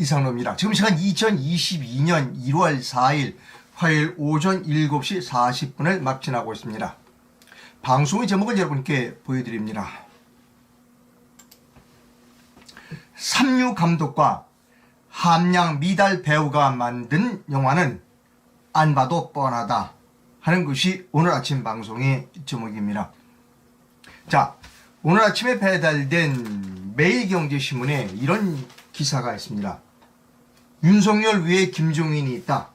이상로입니다. 지금 시간 2022년 1월 4일 화요일 오전 7시 40분을 막 지나고 있습니다. 방송의 제목을 여러분께 보여드립니다. 삼류 감독과 함양 미달 배우가 만든 영화는 안 봐도 뻔하다 하는 것이 오늘 아침 방송의 제목입니다. 자, 오늘 아침에 배달된 매일경제신문에 이런 기사가 있습니다. 윤석열 위에 김종인이 있다.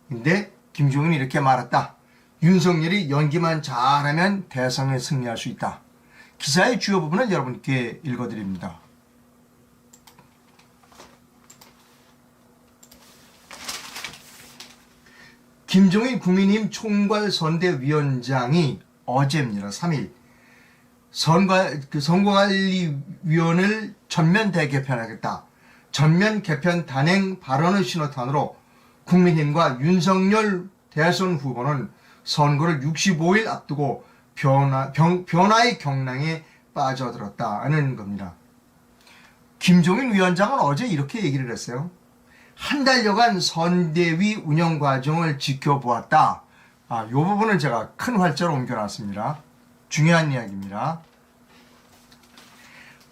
근데 김종인이 이렇게 말했다. 윤석열이 연기만 잘하면 대선에 승리할 수 있다. 기사의 주요 부분을 여러분께 읽어드립니다. 김종인 국민의힘 총괄선대위원장이 어제입니다. 3일 선거관리위원회를 전면 대개편하겠다. 전면 개편 단행 발언의 신호탄으로 국민의힘과 윤석열 대선 후보는 선거를 65일 앞두고 변화의 경랑에 빠져들었다는 겁니다. 김종인 위원장은 어제 이렇게 얘기를 했어요. 한 달여간 선대위 운영 과정을 지켜보았다. 이 부분은 제가 큰 활자로 옮겨놨습니다. 중요한 이야기입니다.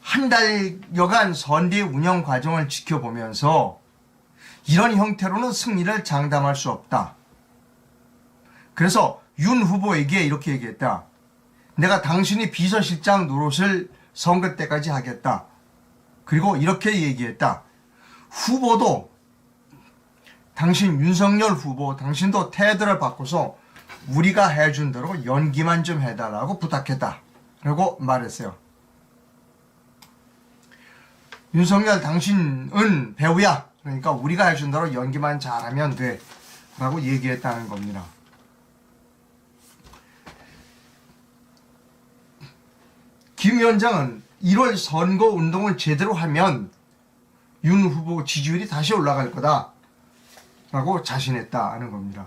한 달여간 선대위 운영 과정을 지켜보면서 이런 형태로는 승리를 장담할 수 없다. 그래서 윤 후보에게 이렇게 얘기했다. 내가 당신이 비서실장 노릇을 선거 때까지 하겠다. 그리고 이렇게 얘기했다. 후보도 당신 윤석열 후보 당신도 태도를 바꿔서 우리가 해준 대로 연기만 좀 해달라고 부탁했다. 라고 말했어요. 윤석열 당신은 배우야. 그러니까 우리가 해준 대로 연기만 잘하면 돼. 라고 얘기했다는 겁니다. 김 위원장은 1월 선거운동을 제대로 하면 윤 후보 지지율이 다시 올라갈 거다. 라고 자신했다는 겁니다.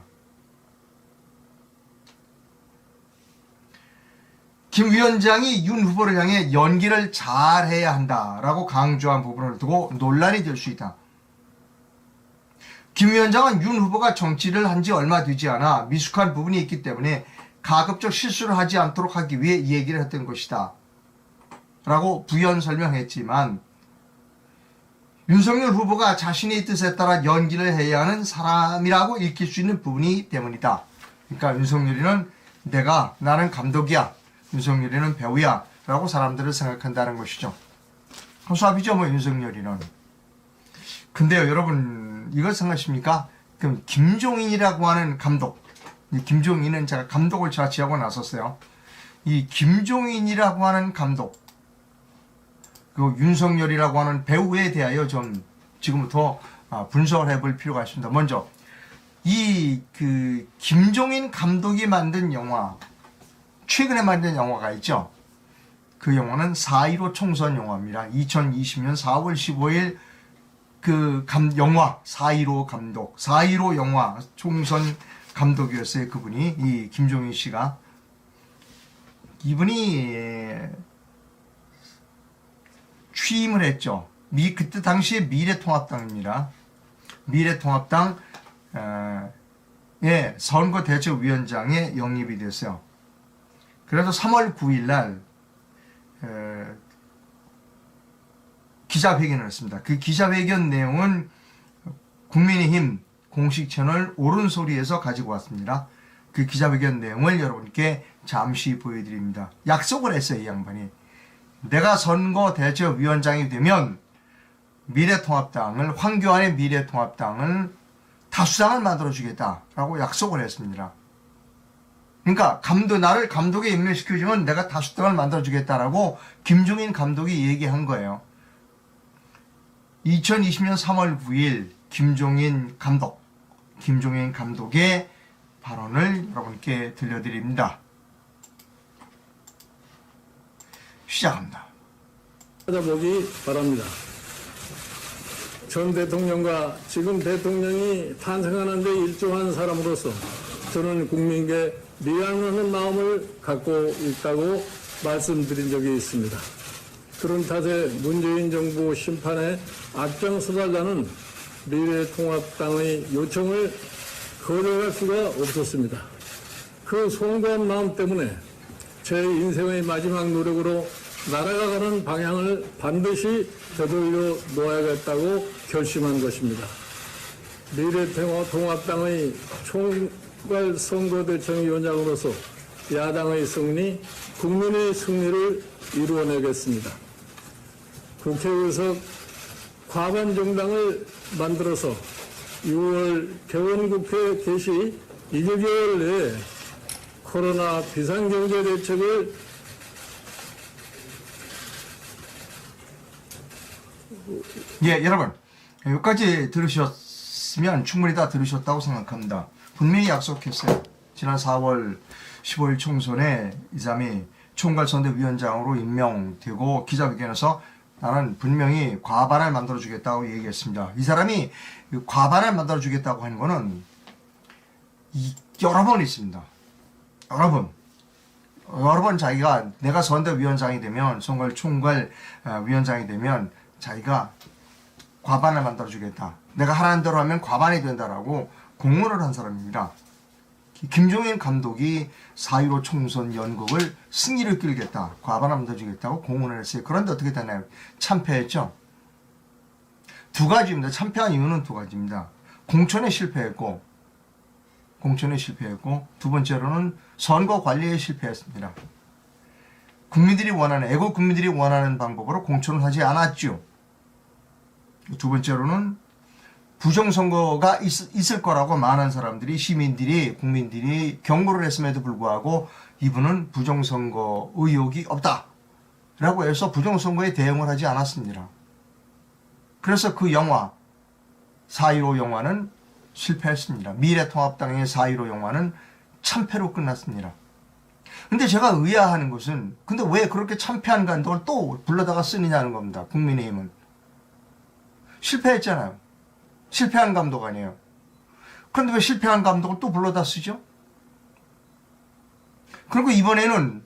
김 위원장이 윤 후보를 향해 연기를 잘해야 한다라고 강조한 부분을 두고 논란이 될 수 있다. 김 위원장은 윤 후보가 정치를 한 지 얼마 되지 않아 미숙한 부분이 있기 때문에 가급적 실수를 하지 않도록 하기 위해 이 얘기를 했던 것이다. 라고 부연 설명했지만 윤석열 후보가 자신의 뜻에 따라 연기를 해야 하는 사람이라고 읽힐 수 있는 부분이 때문이다. 그러니까 윤석열이는 나는 감독이야. 윤석열이는 배우야. 라고 사람들을 생각한다는 것이죠. 허수아비죠, 윤석열이는. 근데요, 여러분, 이걸 생각하십니까? 그럼 김종인이라고 하는 감독. 이 김종인은 제가 감독을 자취하고 나섰어요. 이 김종인이라고 하는 감독. 그 윤석열이라고 하는 배우에 대하여 좀 지금부터 분석을 해볼 필요가 있습니다. 먼저 김종인 감독이 만든 영화, 최근에 만든 영화가 있죠. 그 영화는 4.15 총선 영화입니다. 2020년 4월 15일 영화 4.15 감독, 4.15 영화 총선 감독이었어요. 그분이 이 김종인 씨가 이분이 취임을 했죠. 그때 당시에 미래통합당입니다. 미래통합당 선거대책위원장에 영입이 됐어요. 그래서 3월 9일 날 기자회견을 했습니다. 그 기자회견 내용은 국민의힘 공식 채널 옳은소리에서 가지고 왔습니다. 그 기자회견 내용을 여러분께 잠시 보여드립니다. 약속을 했어요, 이 양반이. 내가 선거대책위원장이 되면 황교안의 미래통합당을 다수당을 만들어주겠다라고 약속을 했습니다. 그러니까 나를 감독에 임명시켜주면 내가 다수당을 만들어주겠다라고 김종인 감독이 얘기한 거예요. 2020년 3월 9일 김종인 감독의 발언을 여러분께 들려드립니다. 시작합니다. 찾아보기 바랍니다. 전 대통령과 지금 대통령이 탄생하는 데 일조한 사람으로서 저는 국민께 미안하는 마음을 갖고 있다고 말씀드린 적이 있습니다. 그런 탓에 문재인 정부 심판에 앞장서달라는 미래통합당의 요청을 거절할 수가 없었습니다. 그 송구한 마음 때문에 제 인생의 마지막 노력으로 나라가 가는 방향을 반드시 되돌려 놓아야겠다고 결심한 것입니다. 미래통합당의 총괄 선거대책위원장으로서 야당의 승리, 국민의 승리를 이루어내겠습니다. 국회의석 과반 정당을 만들어서 6월 개원국회 개시 1개월 내에 코로나 비상경제 대책을 예, 여러분 여기까지 들으셨으면 충분히 다 들으셨다고 생각합니다. 분명히 약속했어요. 지난 4월 15일 총선에 이 사람이 총괄선대위원장으로 임명되고 기자회견에서 나는 분명히 과반을 만들어주겠다고 얘기했습니다. 이 사람이 과반을 만들어주겠다고 하는 거는 여러 번 있습니다. 여러 번 자기가 내가 선대위원장이 되면 총괄위원장이 되면 자기가 과반을 만들어주겠다. 내가 하라는 대로 하면 과반이 된다라고 공언을 한 사람입니다. 김종인 감독이 4.15 총선 연극을 승리를 끌겠다. 과반을 만들어주겠다고 공언을 했어요. 그런데 어떻게 되나요? 참패했죠. 두 가지입니다. 참패한 이유는 두 가지입니다. 공천에 실패했고 두 번째로는 선거 관리에 실패했습니다. 애국 국민들이 원하는 방법으로 공천을 하지 않았죠. 두 번째로는 부정선거가 있을 거라고 많은 사람들이, 시민들이, 국민들이 경고를 했음에도 불구하고 이분은 부정선거 의혹이 없다 라고 해서 부정선거에 대응을 하지 않았습니다. 그래서 그 영화 4.15 영화는 실패했습니다. 미래통합당의 4.15 영화는 참패로 끝났습니다. 근데 제가 의아하는 것은 근데 왜 그렇게 참패한 감독을 또 불러다가 쓰느냐는 겁니다. 국민의힘은 실패했잖아요. 실패한 감독 아니에요. 그런데 왜 실패한 감독을 또 불러다 쓰죠? 그리고 이번에는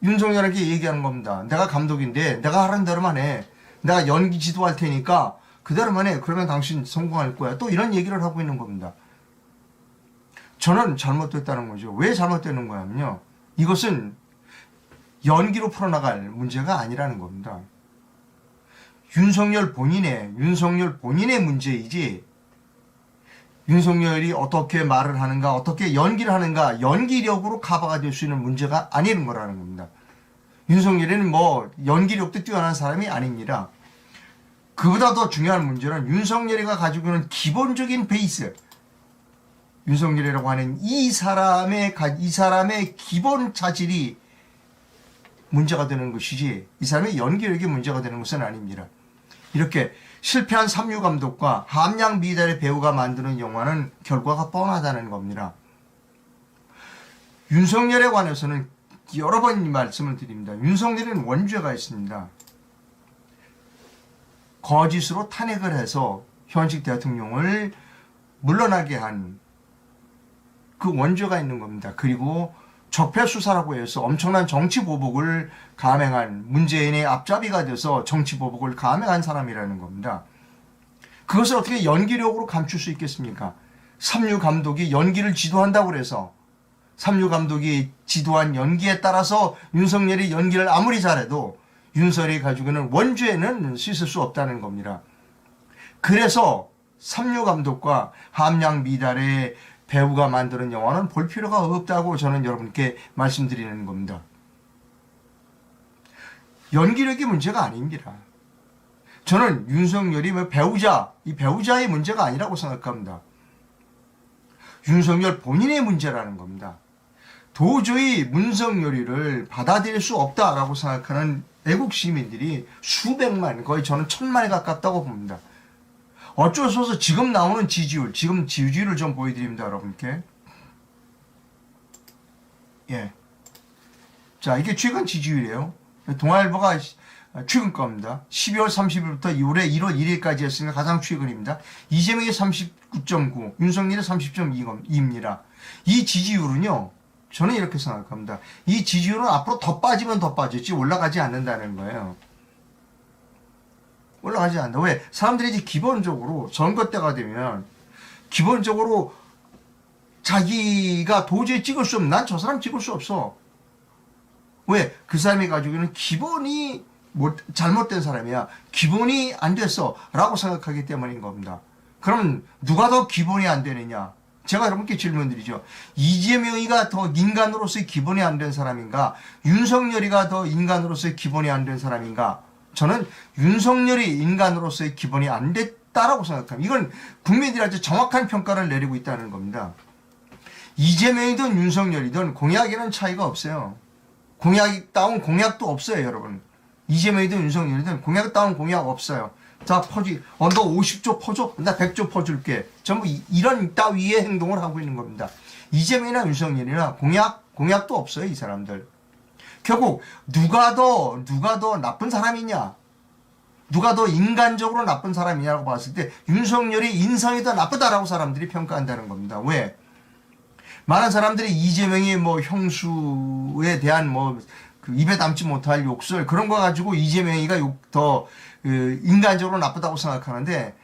윤석열에게 얘기하는 겁니다. 내가 감독인데 내가 하라는 대로만 해. 내가 연기 지도할 테니까 그대로만 해. 그러면 당신 성공할 거야. 또 이런 얘기를 하고 있는 겁니다. 저는 잘못됐다는 거죠. 왜 잘못되는 거냐면요. 이것은 연기로 풀어나갈 문제가 아니라는 겁니다. 윤석열 본인의 문제이지 윤석열이 어떻게 말을 하는가 어떻게 연기를 하는가 연기력으로 커버가 될 수 있는 문제가 아니는 거라는 겁니다. 윤석열이는 뭐 연기력도 뛰어난 사람이 아닙니다. 그보다 더 중요한 문제는 윤석열이가 가지고 있는 기본적인 베이스, 윤석열이라고 하는 이 사람의 기본 자질이 문제가 되는 것이지 이 사람의 연기력이 문제가 되는 것은 아닙니다. 이렇게 실패한 삼류 감독과 함양 미달의 배우가 만드는 영화는 결과가 뻔하다는 겁니다. 윤석열에 관해서는 여러 번 말씀을 드립니다. 윤석열은 원죄가 있습니다. 거짓으로 탄핵을 해서 현직 대통령을 물러나게 한 그 원죄가 있는 겁니다. 그리고 적폐수사라고 해서 엄청난 정치보복을 감행한 문재인의 앞잡이가 돼서 정치보복을 감행한 사람이라는 겁니다. 그것을 어떻게 연기력으로 감출 수 있겠습니까? 삼류 감독이 연기를 지도한다고 해서 삼류 감독이 지도한 연기에 따라서 윤석열이 연기를 아무리 잘해도 윤석열이 가지고 있는 원죄는 씻을 수 없다는 겁니다. 그래서 삼류 감독과 함양 미달의 배우가 만드는 영화는 볼 필요가 없다고 저는 여러분께 말씀드리는 겁니다. 연기력이 문제가 아닙니다. 저는 윤석열이 이 배우자의 문제가 아니라고 생각합니다. 윤석열 본인의 문제라는 겁니다. 도저히 문성열이를 받아들일 수 없다라고 생각하는 애국 시민들이 수백만, 거의 저는 1,000만에 가깝다고 봅니다. 어쩔 수 없어 지금 나오는 지지율을 좀 보여드립니다, 여러분께. 예. 자, 이게 최근 지지율이에요. 동아일보가 최근 겁니다. 12월 30일부터 1월 1일까지 했으니까 가장 최근입니다. 이재명이 39.9, 윤석열이 30.2입니다. 이 지지율은요, 저는 이렇게 생각합니다. 이 지지율은 앞으로 더 빠지면 더 빠졌지 올라가지 않는다는 거예요. 올라가지 않는다. 왜? 사람들이 이제 기본적으로 선거 때가 되면 기본적으로 자기가 도저히 찍을 수 없는, 난 저 사람 찍을 수 없어. 왜? 그 사람이 가지고 있는 기본이 잘못된 사람이야. 기본이 안 됐어. 라고 생각하기 때문인 겁니다. 그럼 누가 더 기본이 안 되느냐? 제가 여러분께 질문 드리죠. 이재명이가 더 인간으로서의 기본이 안 된 사람인가? 윤석열이가 더 인간으로서의 기본이 안 된 사람인가? 저는 윤석열이 인간으로서의 기본이 안 됐다라고 생각합니다. 이건 국민들한테 정확한 평가를 내리고 있다는 겁니다. 이재명이든 윤석열이든 공약에는 차이가 없어요. 공약다운 공약도 없어요, 여러분. 이재명이든 윤석열이든 공약다운 공약 없어요. 자, 퍼지. 너 50조 퍼줘? 나 100조 퍼줄게. 전부 이런 따위의 행동을 하고 있는 겁니다. 이재명이나 윤석열이나 공약도 없어요, 이 사람들. 결국 누가 더 나쁜 사람이냐? 누가 더 인간적으로 나쁜 사람이냐고 봤을 때 윤석열이 인성이 더 나쁘다라고 사람들이 평가한다는 겁니다. 왜? 많은 사람들이 이재명이 뭐 형수에 대한 뭐 그 입에 담지 못할 욕설 그런 거 가지고 이재명이가 더 인간적으로 나쁘다고 생각하는데,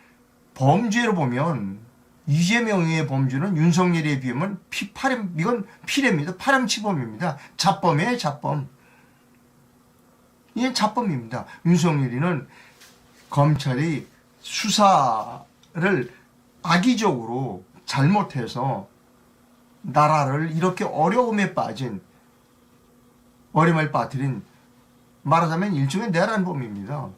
범죄로 보면 이재명의 범죄는 윤석열에 비하면 이건 피례입니다. 파렴치범입니다. 자범이에요, 자범. 이게 자범입니다. 윤석열이는 검찰이 수사를 악의적으로 잘못해서 나라를 이렇게 어려움에 빠뜨린 말하자면 일종의 내란범입니다.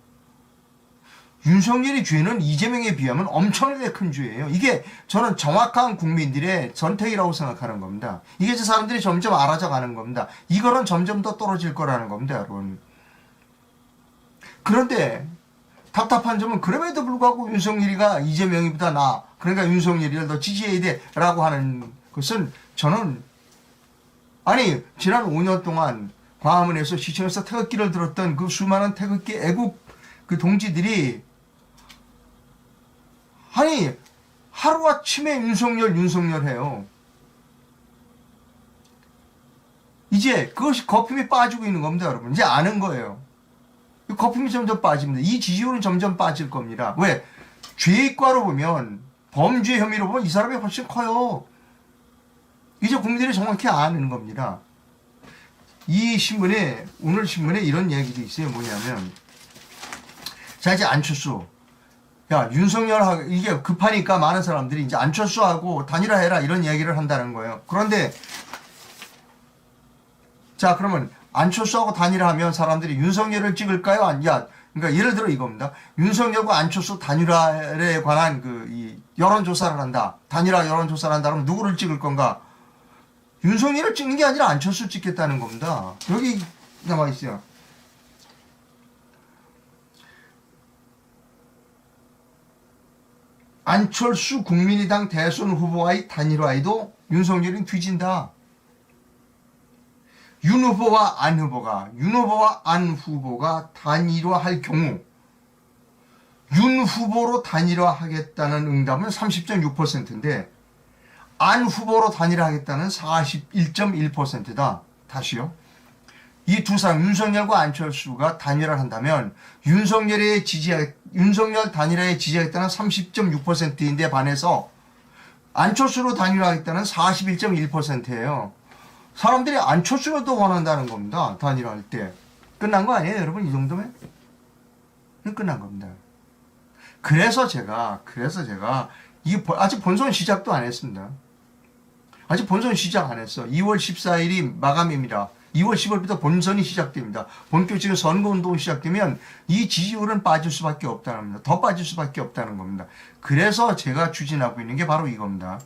윤석열의 죄는 이재명에 비하면 엄청나게 큰 죄예요. 이게 저는 정확한 국민들의 선택이라고 생각하는 겁니다. 이게 사람들이 점점 알아져 가는 겁니다. 이거는 점점 더 떨어질 거라는 겁니다, 여러분. 그런데 답답한 점은 그럼에도 불구하고 윤석열이가 이재명이보다 그러니까 윤석열이를 더 지지해야 돼라고 하는 것은 저는 지난 5년 동안 광화문에서 시청에서 태극기를 들었던 그 수많은 태극기 애국 그 동지들이 하루아침에 윤석열 해요. 이제 그것이 거품이 빠지고 있는 겁니다, 여러분. 이제 아는 거예요. 거품이 점점 빠집니다. 이 지지율은 점점 빠질 겁니다. 왜? 죄과로 보면, 범죄 혐의로 보면 이 사람이 훨씬 커요. 이제 국민들이 정확히 아는 겁니다. 오늘 신문에 이런 얘기도 있어요. 뭐냐면, 자, 이제 안철수. 야, 윤석열, 이게 급하니까 많은 사람들이 이제 안철수하고 단일화해라 이런 얘기를 한다는 거예요. 그런데, 자, 그러면 안철수하고 단일화하면 사람들이 윤석열을 찍을까요? 그러니까 예를 들어 이겁니다. 윤석열과 안철수 단일화에 관한 이 여론조사를 한다. 단일화 여론조사를 한다. 그러면 누구를 찍을 건가? 윤석열을 찍는 게 아니라 안철수 찍겠다는 겁니다. 여기 나와 있어요. 안철수 국민의당 대선 후보와의 단일화에도 윤석열이 뒤진다. 윤 후보와 안 후보가 단일화할 경우 윤 후보로 단일화하겠다는 응답은 30.6%인데 안 후보로 단일화하겠다는 41.1%다. 다시요. 이 두 사람 윤석열과 안철수가 단일화를 한다면 윤석열 단일화에 지지하겠다는 30.6%인데 반해서 안철수로 단일화하겠다는 41.1%예요. 사람들이 안철수를 더 원한다는 겁니다. 단일화할 때. 끝난 거 아니에요, 여러분? 이 정도면? 끝난 겁니다. 그래서 제가 아직 본선 시작도 안 했습니다. 아직 본선 시작 안 했어. 2월 14일이 마감입니다. 2월 10일부터 본선이 시작됩니다. 본격적인 선거운동이 시작되면 이 지지율은 빠질 수밖에 없다는 겁니다. 더 빠질 수밖에 없다는 겁니다. 그래서 제가 추진하고 있는 게 바로 이겁니다.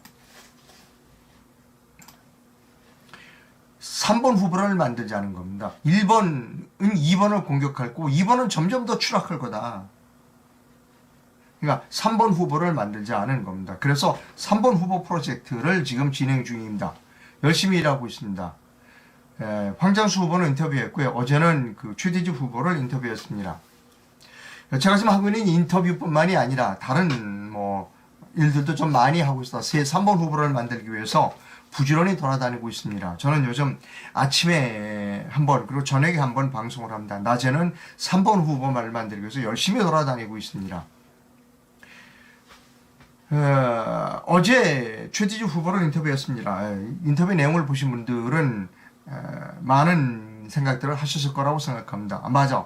3번 후보를 만들자는 겁니다. 1번은 2번을 공격할 거고 2번은 점점 더 추락할 거다. 그러니까 3번 후보를 만들자는 겁니다. 그래서 3번 후보 프로젝트를 지금 진행 중입니다. 열심히 일하고 있습니다. 황장수 후보는 인터뷰했고요. 어제는 그 최대집 후보를 인터뷰했습니다. 제가 지금 하고 있는 인터뷰뿐만이 아니라 다른 일들도 좀 많이 하고 있어서 3번 후보를 만들기 위해서 부지런히 돌아다니고 있습니다. 저는 요즘 아침에 한 번, 그리고 저녁에 한 번 방송을 합니다. 낮에는 3번 후보 말을 만들기 위해서 열심히 돌아다니고 있습니다. 어제 최지주 후보를 인터뷰했습니다. 인터뷰 내용을 보신 분들은 많은 생각들을 하셨을 거라고 생각합니다. 맞아.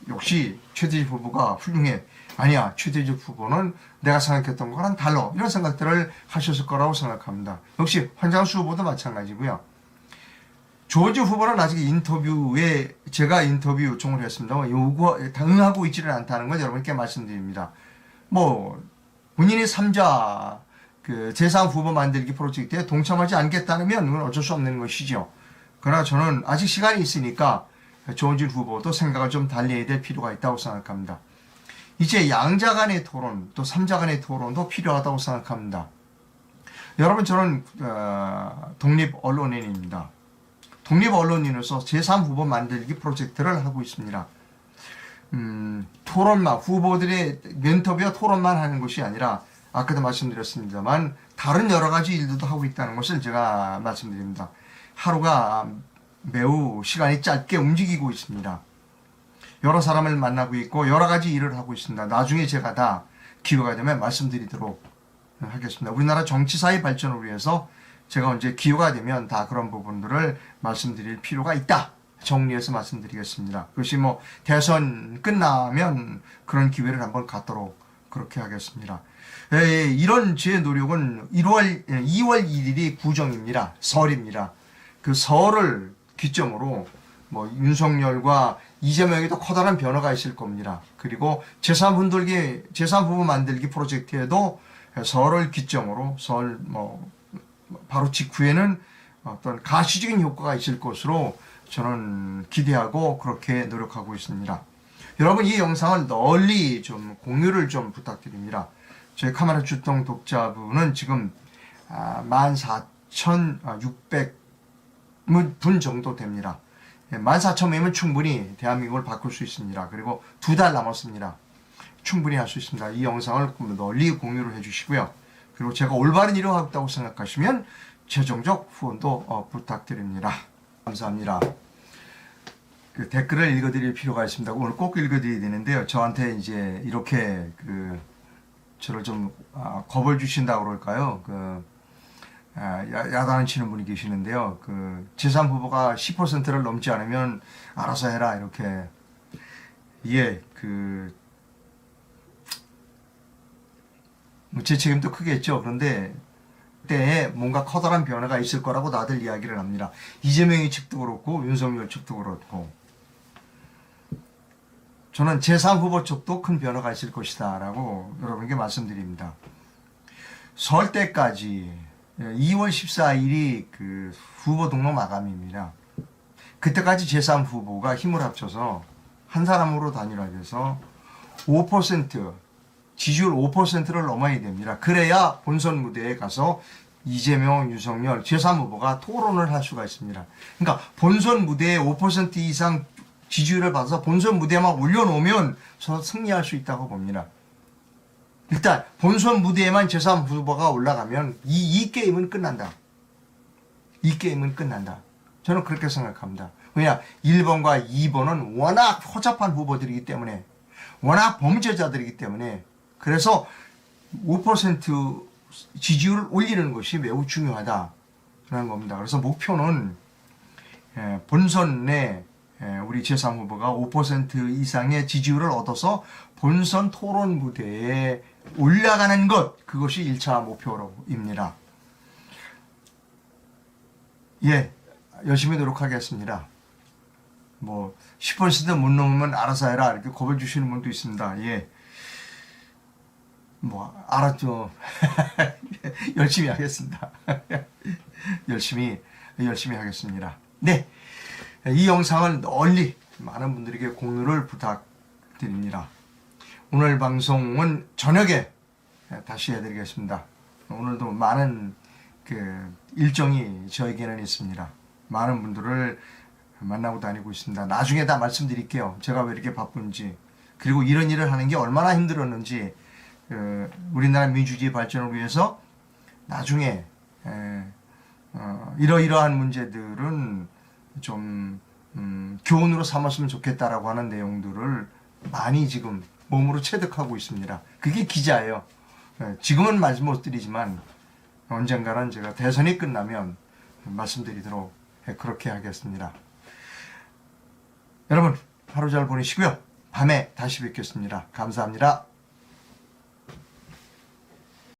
역시 최지주 후보가 훌륭해. 아니야, 최재적 후보는 내가 생각했던 거랑 달라. 이런 생각들을 하셨을 거라고 생각합니다. 역시 환장수 후보도 마찬가지고요. 조지 후보는 아직 인터뷰에 제가 인터뷰 요청을 했습니다만 응하고 있지는 않다는 건 여러분께 말씀드립니다. 뭐 본인이 3자 그 제3 후보 만들기 프로젝트에 동참하지 않겠다면 그건 어쩔 수 없는 것이죠. 그러나 저는 아직 시간이 있으니까 조은진 후보도 생각을 좀 달리해야 될 필요가 있다고 생각합니다. 이제 양자 간의 토론, 또 3자 간의 토론도 필요하다고 생각합니다. 여러분, 저는 독립 언론인입니다. 독립 언론인으로서 제3 후보 만들기 프로젝트를 하고 있습니다. 토론만, 후보들의 멘토비와 토론만 하는 것이 아니라 아까도 말씀드렸습니다만 다른 여러 가지 일들도 하고 있다는 것을 제가 말씀드립니다. 하루가 매우 시간이 짧게 움직이고 있습니다. 여러 사람을 만나고 있고 여러 가지 일을 하고 있습니다. 나중에 제가 다 기회가 되면 말씀드리도록 하겠습니다. 우리나라 정치사회 발전을 위해서 제가 언제 기회가 되면 다 그런 부분들을 말씀드릴 필요가 있다. 정리해서 말씀드리겠습니다. 그것이 뭐 대선 끝나면 그런 기회를 한번 갖도록 그렇게 하겠습니다. 이런 제 노력은 2월 1일이 구정입니다. 설입니다. 그 설을 기점으로 뭐 윤석열과 이재명에도 커다란 변화가 있을 겁니다. 그리고 제3 후보 만들기 프로젝트에도 설을 기점으로 바로 직후에는 어떤 가시적인 효과가 있을 것으로 저는 기대하고 그렇게 노력하고 있습니다. 여러분, 이 영상을 널리 좀 공유를 좀 부탁드립니다. 저희 카메라 출동 독자분은 지금 14,600분 정도 됩니다. 14,000명이면 충분히 대한민국을 바꿀 수 있습니다. 그리고 2달 남았습니다. 충분히 할 수 있습니다. 이 영상을 널리 공유를 해주시고요. 그리고 제가 올바른 일을 하고 있다고 생각하시면 최종적 후원도 부탁드립니다. 감사합니다. 그 댓글을 읽어드릴 필요가 있습니다. 오늘 꼭 읽어드려야 되는데요. 저한테 이제 이렇게 저를 좀 겁을 주신다고 그럴까요? 야단을 치는 분이 계시는데요. 제3 후보가 10%를 넘지 않으면 알아서 해라, 이렇게. 제 책임도 크겠죠. 그런데 그때에 뭔가 커다란 변화가 있을 거라고 다들 이야기를 합니다. 이재명의 측도 그렇고 윤석열 측도 그렇고. 저는 제3 후보 쪽도 큰 변화가 있을 것이다 라고 여러분께 말씀드립니다. 설 때까지 2월 14일이 후보 등록 마감입니다. 그때까지 제3 후보가 힘을 합쳐서 한 사람으로 단일화돼서 5% 지지율 5%를 넘어야 됩니다. 그래야 본선 무대에 가서 이재명, 윤석열, 제3 후보가 토론을 할 수가 있습니다. 그러니까 본선 무대에 5% 이상 지지율을 받아서 본선 무대에만 올려놓으면 저는 승리할 수 있다고 봅니다. 일단 본선 무대에만 제3 후보가 올라가면 이 게임은 끝난다. 이 게임은 끝난다. 저는 그렇게 생각합니다. 왜냐, 1번과 2번은 워낙 허접한 후보들이기 때문에, 워낙 범죄자들이기 때문에, 그래서 5% 지지율을 올리는 것이 매우 중요하다라는 겁니다. 그래서 목표는 본선에 우리 제3 후보가 5% 이상의 지지율을 얻어서 본선 토론 무대에 올라가는 것, 그것이 1차 목표입니다. 열심히 노력하겠습니다. 10% 못 넘으면 알아서 해라, 이렇게 겁을 주시는 분도 있습니다. 알았죠. 열심히 하겠습니다. 열심히 하겠습니다. 네. 이 영상을 널리 많은 분들에게 공유를 부탁드립니다. 오늘 방송은 저녁에 다시 해드리겠습니다. 오늘도 많은 일정이 저에게는 있습니다. 많은 분들을 만나고 다니고 있습니다. 나중에 다 말씀드릴게요. 제가 왜 이렇게 바쁜지, 그리고 이런 일을 하는 게 얼마나 힘들었는지, 우리나라 민주주의 발전을 위해서 나중에 이러이러한 문제들은 좀 교훈으로 삼았으면 좋겠다라고 하는 내용들을 많이 지금 몸으로 체득하고 있습니다. 그게 기자예요. 지금은 말씀 못 드리지만 언젠가는 제가 대선이 끝나면 말씀드리도록 그렇게 하겠습니다. 여러분 하루 잘 보내시고요. 밤에 다시 뵙겠습니다. 감사합니다.